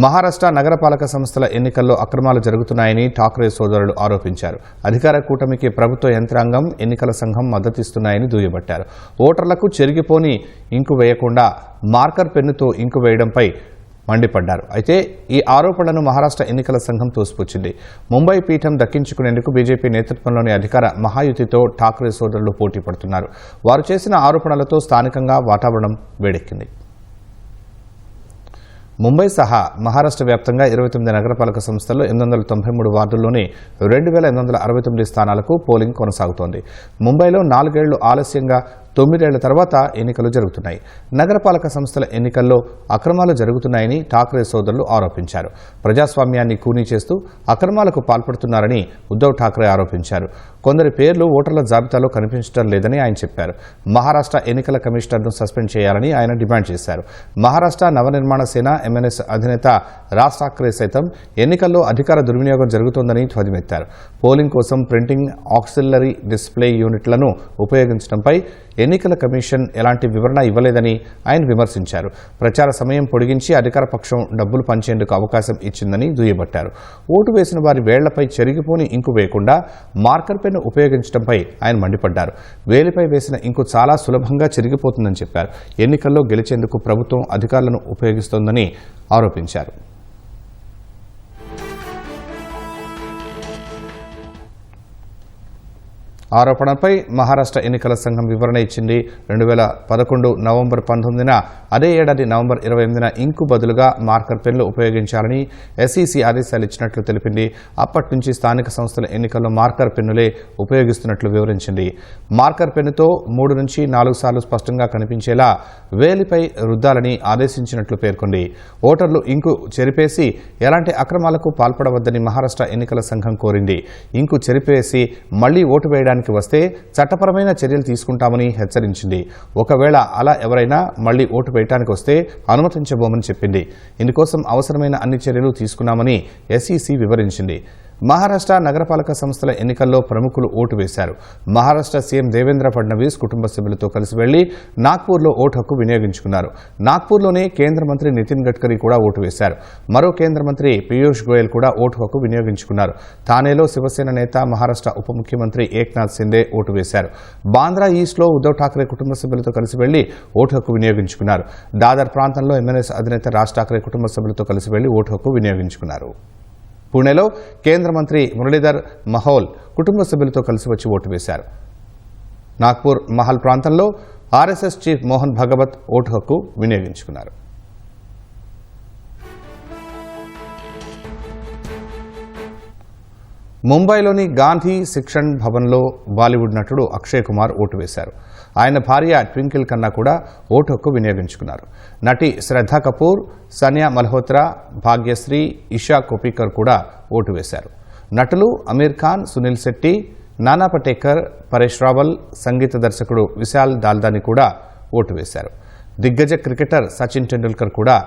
మహారాష్ట్ర నగరపాలక సంస్థల ఎన్నికల్లో అక్రమాలు జరుగుతున్నాయని ఠాక్రే సోదరులు ఆరోపించారు. అధికార కూటమికి ప్రభుత్వ యంత్రాంగం, ఎన్నికల సంఘం మద్దతిస్తున్నాయని దుయ్యబట్టారు. ఓటర్లకు చెరిగిపోని ఇంకు వేయకుండా మార్కర్ పెన్నుతో ఇంకు వేయడంపై మండిపడ్డారు. అయితే ఈ ఆరోపణలను మహారాష్ట్ర ఎన్నికల సంఘం తోసిపుచ్చింది. ముంబై పీఠం దక్కించుకునేందుకు బీజేపీ నేతృత్వంలోని అధికార మహాయుతితో ఠాక్రే సోదరులు పోటీ పడుతున్నారు. వారు చేసిన ఆరోపణలతో స్థానికంగా వాతావరణం వేడెక్కింది. ముంబై సహా మహారాష్ట్ర వ్యాప్తంగా 29 నగరపాలక సంస్థల్లో 893 వార్డుల్లోని 2869 స్థానాలకు పోలింగ్ కొనసాగుతోంది. ముంబైలో 4 ఏళ్లు ఆలస్యంగా 9 ఏళ్ల తర్వాత ఎన్నికలు జరుగుతున్నాయి. నగరపాలక సంస్థల ఎన్నికల్లో అక్రమాలు జరుగుతున్నాయని ఠాక్రే సోదరులు ఆరోపించారు. ప్రజాస్వామ్యాన్ని కూనీ చేస్తూ అక్రమాలకు పాల్పడుతున్నారని ఉద్దవ్ ఠాక్రే ఆరోపించారు. కొందరి పేర్లు ఓటర్ల జాబితాలో కనిపించడం లేదని ఆయన చెప్పారు. మహారాష్ట్ర ఎన్నికల కమిషనర్ను సస్పెండ్ చేయాలని ఆయన డిమాండ్ చేశారు. మహారాష్ట్ర నవనిర్మాణ సేన ఎంఎన్ఎస్ అధినేత రాజ్ ఠాక్రే సైతం ఎన్నికల్లో అధికార దుర్వినియోగం జరుగుతోందని ధ్వజమెత్తారు. పోలింగ్ కోసం ప్రింటింగ్, ఆక్సిలరీ డిస్ప్లే యూనిట్లను ఉపయోగించడంపై ఎన్నికల కమిషన్ ఎలాంటి వివరణ ఇవ్వలేదని ఆయన విమర్శించారు. ప్రచార సమయం పొడిగించి అధికార పక్షం డబ్బులు పంచేందుకు అవకాశం ఇచ్చిందని దుయ్యబట్టారు. ఓటు వేసిన వారి వేళ్లపై చెరిగిపోని ఇంకు వేయకుండా మార్కర్ పెన్ను ఉపయోగించడంపై ఆయన మండిపడ్డారు. వేలిపై వేసిన ఇంకు చాలా సులభంగా చెరిగిపోతుందని చెప్పారు. ఎన్నికల్లో గెలిచేందుకు ప్రభుత్వం అధికారులను ఉపయోగిస్తోందని ఆరోపించారు. ఆరోపణపై మహారాష్ట్ర ఎన్నికల సంఘం వివరణ ఇచ్చింది. 2011 నవంబర్ 19న అదే ఏడాది నవంబర్ 28న ఇంకు బదులుగా మార్కర్ పెన్లు ఉపయోగించాలని ఎస్ఈసీ ఆదేశాలు ఇచ్చినట్లు తెలిపింది. అప్పటి నుంచి స్థానిక సంస్థల ఎన్నికల్లో మార్కర్ పెన్నులే ఉపయోగిస్తున్నట్లు వివరించింది. మార్కర్ పెన్నుతో 3 నుంచి 4 సార్లు స్పష్టంగా కనిపించేలా వేలిపై రుద్దాలని ఆదేశించినట్లు పేర్కొంది. ఓటర్లు ఇంకు చెరిపేసి ఎలాంటి అక్రమాలకు పాల్పడవద్దని మహారాష్ట్ర ఎన్నికల సంఘం కోరింది. ఇంకు చెరిపేసి మళ్లీ ఓటు వేయడానికి వస్తే చట్టపరమైన చర్యలు తీసుకుంటామని హెచ్చరించింది. ఒకవేళ అలా ఎవరైనా మళ్లీ ఓటు వేయడానికి వస్తే అనుమతించబోమని చెప్పింది. ఇందుకోసం అవసరమైన అన్ని చర్యలు తీసుకున్నామని ఎస్ఈసీ వివరించింది. మహారాష్ట్ర నగరపాలక సంస్థల ఎన్నికల్లో ప్రముఖులు ఓటు వేశారు. మహారాష్ట్ర సీఎం దేవేంద్ర ఫడ్నవీస్ కుటుంబ సభ్యులతో కలిసి వెళ్లి నాగ్పూర్లో ఓటు హక్కు వినియోగించుకున్నారు. నాగ్పూర్లోనే కేంద్ర మంత్రి నితిన్ గడ్కరీ కూడా ఓటు వేశారు. మరో కేంద్ర మంత్రి పీయూష్ గోయల్ కూడా ఓటు హక్కు వినియోగించుకున్నారు. థానేలో శివసేన నేత, మహారాష్ట్ర ఉప ముఖ్యమంత్రి ఏక్నాథ్ సిందే ఓటు వేశారు. బాంద్రా ఈస్ట్లో ఉద్దవ్ ఠాక్రే కుటుంబ సభ్యులతో కలిసి వెళ్లి ఓటు హక్కు వినియోగించుకున్నారు. దాదర్ ప్రాంతంలో ఎంఎన్ఎస్ అధినేత రాజ్ ఠాక్రే కుటుంబ సభ్యులతో కలిసి వెళ్లి ఓటు హక్కు వినియోగించుకున్నారు. పుణేలో కేంద్ర మంత్రి మురళీధర్ మహోల్ కుటుంబ సభ్యులతో కలిసి వచ్చి ఓటు వేశారు. నాగ్పూర్ మహల్ ప్రాంతంలో RSS chief Mohan Bhagwat vote హక్కు వినియోగించుకున్నారు. ముంబైలోని గాంధీ శిక్షణ్ భవన్లో బాలీవుడ్ నటుడు అక్షయ్ కుమార్ ఓటు వేశారు. ఆయన భార్య ట్వింకిల్ ఖన్నా కూడా ఓటు హక్కు వినియోగించుకున్నారు. నటి శ్రద్ధా కపూర్, సనియా మల్హోత్రా, భాగ్యశ్రీ, ఇషా కోపికర్ కూడా ఓటు వేశారు. నటులు అమీర్ ఖాన్, సునీల్ శెట్టి, నానా పటేకర్, పరేష్ రావల్, సంగీత దర్శకుడు విశాల్ దాల్దాని కూడా ఓటు వేశారు. దిగ్గజ క్రికెటర్ సచిన్ టెండూల్కర్ కూడా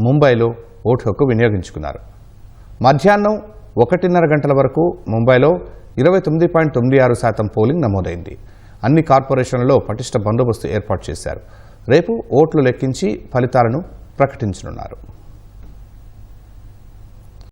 ముంబైలో ఓటు హక్కు వినియోగించుకున్నారు. మధ్యాహ్నం 1:30 గంటల వరకు ముంబైలో 29.96% పోలింగ్ నమోదైంది. అన్ని కార్పొరేషన్లలో పటిష్ట బందోబస్తు ఏర్పాటు చేశారు. రేపు ఓట్లు లెక్కించి ఫలితాలను ప్రకటించనున్నారు.